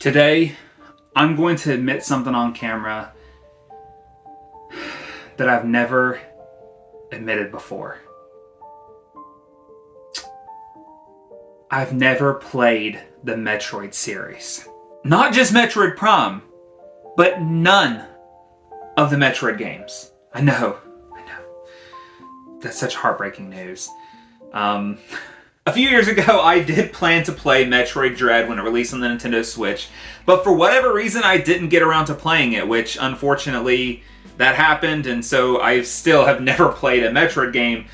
Today, I'm going to admit something on camera that I've never admitted before. I've never played the Metroid series. Not just Metroid Prime, but none of the Metroid games. I know. That's such heartbreaking news. A few years ago, I did plan to play Metroid Dread when it released on the Nintendo Switch, but for whatever reason, I didn't get around to playing it, which unfortunately that happened, and so I still have never played a Metroid game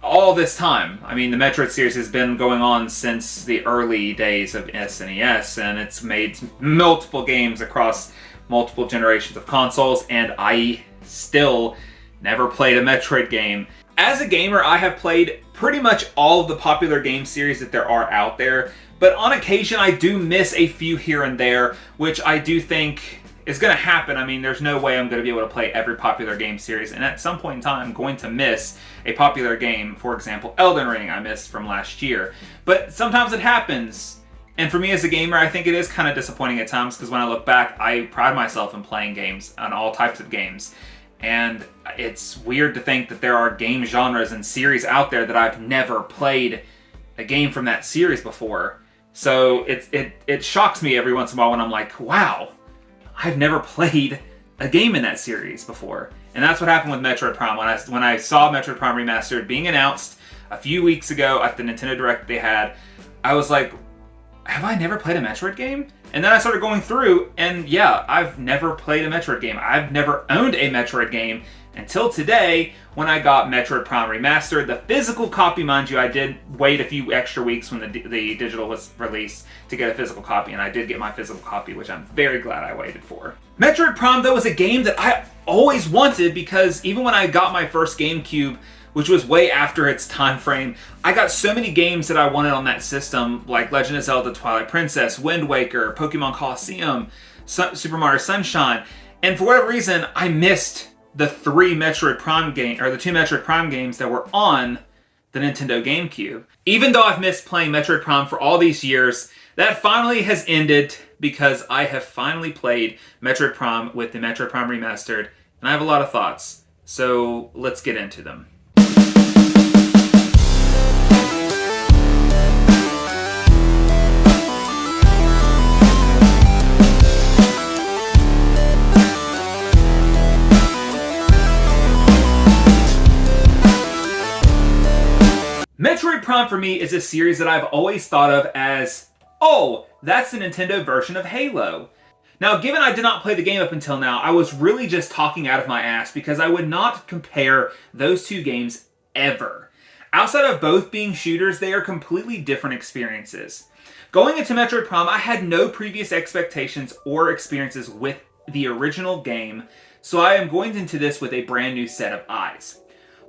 all this time. I mean, the Metroid series has been going on since the early days of SNES, and it's made multiple games across multiple generations of consoles, and I still never played a Metroid game. As a gamer, I have played pretty much all of the popular game series that there are out there, but on occasion I do miss a few here and there, which I do think is going to happen. I mean, there's no way I'm going to be able to play every popular game series, and at some point in time I'm going to miss a popular game. For example, Elden Ring I missed from last year. But sometimes it happens, and for me as a gamer, I think it is kind of disappointing at times, because when I look back, I pride myself in playing games, on all types of games. And it's weird to think that there are game genres and series out there that I've never played a game from that series before. So it shocks me every once in a while when I'm like, wow, I've never played a game in that series before. And that's what happened with Metroid Prime. When I saw Metroid Prime Remastered being announced a few weeks ago at the Nintendo Direct they had, I was like, have I never played a Metroid game? And then I started going through, and yeah, I've never played a Metroid game. I've never owned a Metroid game until today, when I got Metroid Prime Remastered. The physical copy, mind you, I did wait a few extra weeks when the digital was released to get a physical copy, and I did get my physical copy, which I'm very glad I waited for. Metroid Prime, though, was a game that I always wanted, because even when I got my first GameCube, which was way after its time frame, I got so many games that I wanted on that system, like Legend of Zelda Twilight Princess, Wind Waker, Pokemon Colosseum, Super Mario Sunshine, and for whatever reason, I missed the two Metroid Prime games that were on the Nintendo GameCube. Even though I've missed playing Metroid Prime for all these years, that finally has ended, because I have finally played Metroid Prime with the Metroid Prime Remastered, and I have a lot of thoughts. So let's get into them. Metroid Prime for me is a series that I've always thought of as, oh, that's the Nintendo version of Halo. Now, given I did not play the game up until now, I was really just talking out of my ass, because I would not compare those two games ever. Outside of both being shooters, they are completely different experiences. Going into Metroid Prime, I had no previous expectations or experiences with the original game, so I am going into this with a brand new set of eyes.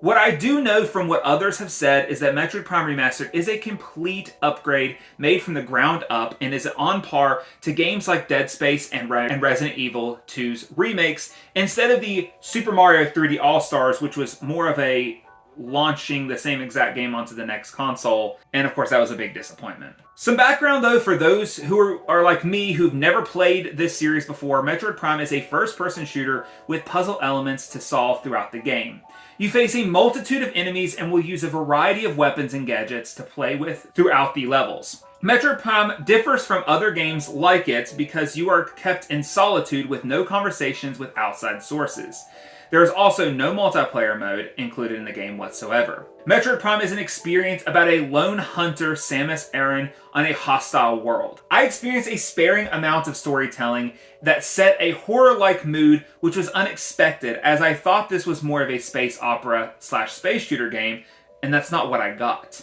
What I do know from what others have said is that Metroid Prime Remastered is a complete upgrade made from the ground up, and is on par to games like Dead Space and Resident Evil 2's remakes, instead of the Super Mario 3D All-Stars, which was more of a launching the same exact game onto the next console, and of course that was a big disappointment. Some background though for those who are like me, who've never played this series before. Metroid Prime is a first-person shooter with puzzle elements to solve throughout the game. You face a multitude of enemies and will use a variety of weapons and gadgets to play with throughout the levels. Metroid Prime differs from other games like it because you are kept in solitude with no conversations with outside sources. There is also no multiplayer mode included in the game whatsoever. Metroid Prime is an experience about a lone hunter, Samus Aran, on a hostile world. I experienced a sparing amount of storytelling that set a horror-like mood, which was unexpected, as I thought this was more of a space opera / space shooter game, and that's not what I got.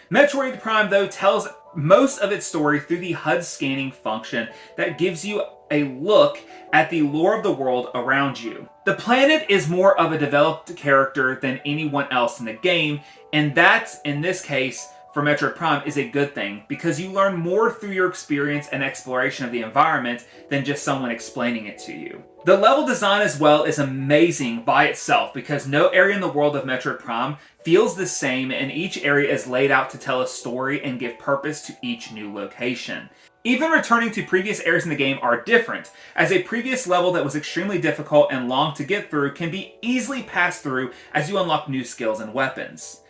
Metroid Prime, though, tells most of its story through the HUD scanning function that gives you a look at the lore of the world around you. The planet is more of a developed character than anyone else in the game, and that, in this case, for Metroid Prime, is a good thing, because you learn more through your experience and exploration of the environment than just someone explaining it to you. The level design as well is amazing by itself, because no area in the world of Metroid Prime feels the same, and each area is laid out to tell a story and give purpose to each new location. Even returning to previous areas in the game are different, as a previous level that was extremely difficult and long to get through can be easily passed through as you unlock new skills and weapons.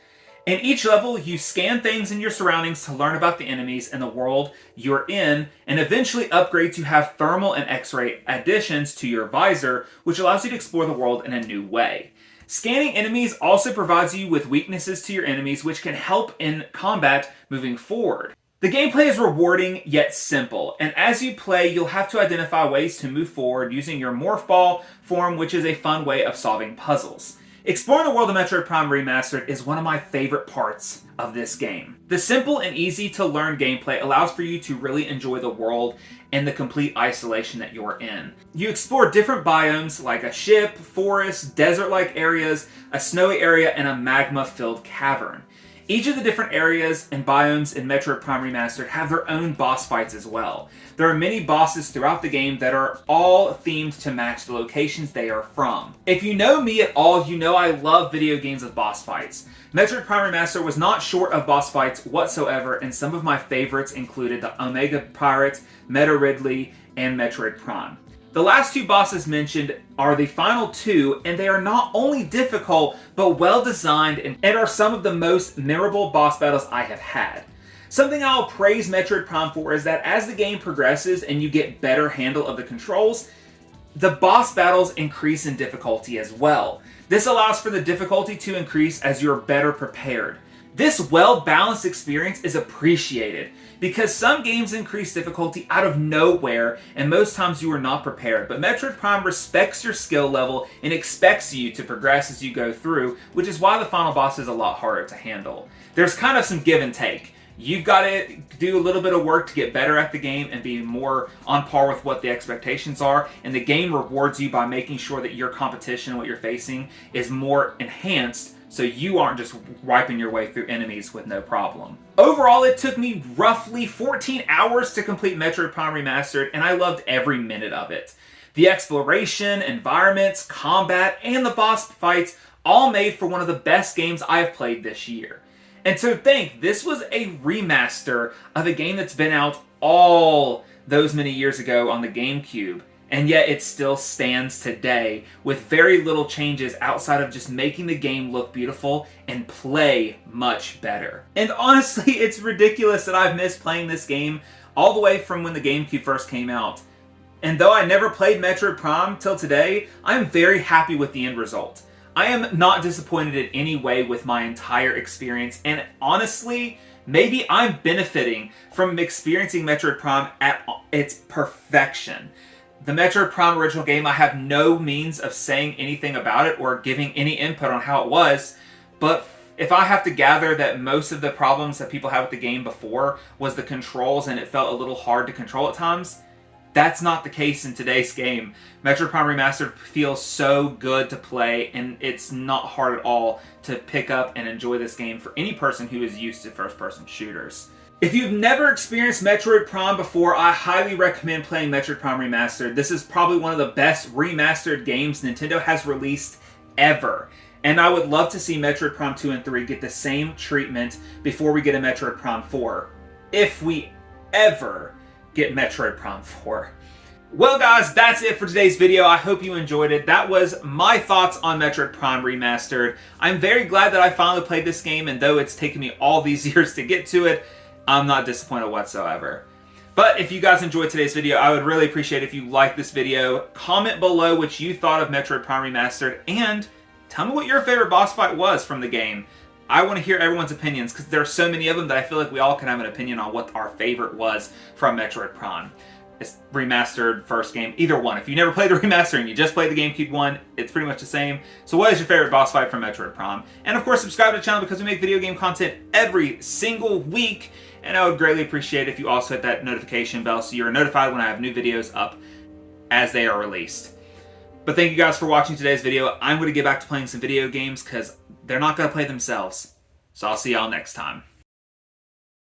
In each level, you scan things in your surroundings to learn about the enemies and the world you're in, and eventually upgrade to have thermal and X-ray additions to your visor, which allows you to explore the world in a new way. Scanning enemies also provides you with weaknesses to your enemies, which can help in combat moving forward. The gameplay is rewarding yet simple, and as you play, you'll have to identify ways to move forward using your morph ball form, which is a fun way of solving puzzles. Exploring the world of Metroid Prime Remastered is one of my favorite parts of this game. The simple and easy to learn gameplay allows for you to really enjoy the world and the complete isolation that you're in. You explore different biomes like a ship, forest, desert-like areas, a snowy area, and a magma-filled cavern. Each of the different areas and biomes in Metroid Prime Remastered have their own boss fights as well. There are many bosses throughout the game that are all themed to match the locations they are from. If you know me at all, you know I love video games with boss fights. Metroid Prime Remastered was not short of boss fights whatsoever, and some of my favorites included the Omega Pirate, Meta Ridley, and Metroid Prime. The last two bosses mentioned are the final two, and they are not only difficult, but well designed and are some of the most memorable boss battles I have had. Something I'll praise Metroid Prime for is that as the game progresses and you get better handle of the controls, the boss battles increase in difficulty as well. This allows for the difficulty to increase as you're better prepared. This well-balanced experience is appreciated because some games increase difficulty out of nowhere and most times you are not prepared, but Metroid Prime respects your skill level and expects you to progress as you go through, which is why the final boss is a lot harder to handle. There's kind of some give and take. You've got to do a little bit of work to get better at the game and be more on par with what the expectations are, and the game rewards you by making sure that your competition, what you're facing, is more enhanced so you aren't just wiping your way through enemies with no problem. Overall, it took me roughly 14 hours to complete Metroid Prime Remastered, and I loved every minute of it. The exploration, environments, combat, and the boss fights all made for one of the best games I've played this year. And to think, this was a remaster of a game that's been out all those many years ago on the GameCube, and yet it still stands today with very little changes outside of just making the game look beautiful and play much better. And honestly, it's ridiculous that I've missed playing this game all the way from when the GameCube first came out. And though I never played Metroid Prime till today, I'm very happy with the end result. I am not disappointed in any way with my entire experience, and honestly, maybe I'm benefiting from experiencing Metroid Prime at its perfection. The Metroid Prime original game, I have no means of saying anything about it or giving any input on how it was, but if I have to gather that most of the problems that people had with the game before was the controls and it felt a little hard to control at times, that's not the case in today's game. Metroid Prime Remastered feels so good to play, and it's not hard at all to pick up and enjoy this game for any person who is used to first-person shooters. If you've never experienced Metroid Prime before, I highly recommend playing Metroid Prime Remastered. This is probably one of the best remastered games Nintendo has released ever. And I would love to see Metroid Prime 2 and 3 get the same treatment before we get a Metroid Prime 4. If we ever get Metroid Prime 4. Well guys, that's it for today's video. I hope you enjoyed it. That was my thoughts on Metroid Prime Remastered. I'm very glad that I finally played this game, and though it's taken me all these years to get to it, I'm not disappointed whatsoever. But if you guys enjoyed today's video, I would really appreciate if you liked this video. Comment below what you thought of Metroid Prime Remastered, and tell me what your favorite boss fight was from the game. I want to hear everyone's opinions, because there are so many of them that I feel like we all can have an opinion on what our favorite was from Metroid Prime. It's remastered, first game, either one. If you never played the remaster and you just played the GameCube one, it's pretty much the same. So what is your favorite boss fight from Metroid Prime? And of course, subscribe to the channel because we make video game content every single week. And I would greatly appreciate if you also hit that notification bell so you're notified when I have new videos up as they are released. But thank you guys for watching today's video. I'm going to get back to playing some video games because they're not going to play themselves. So I'll see y'all next time.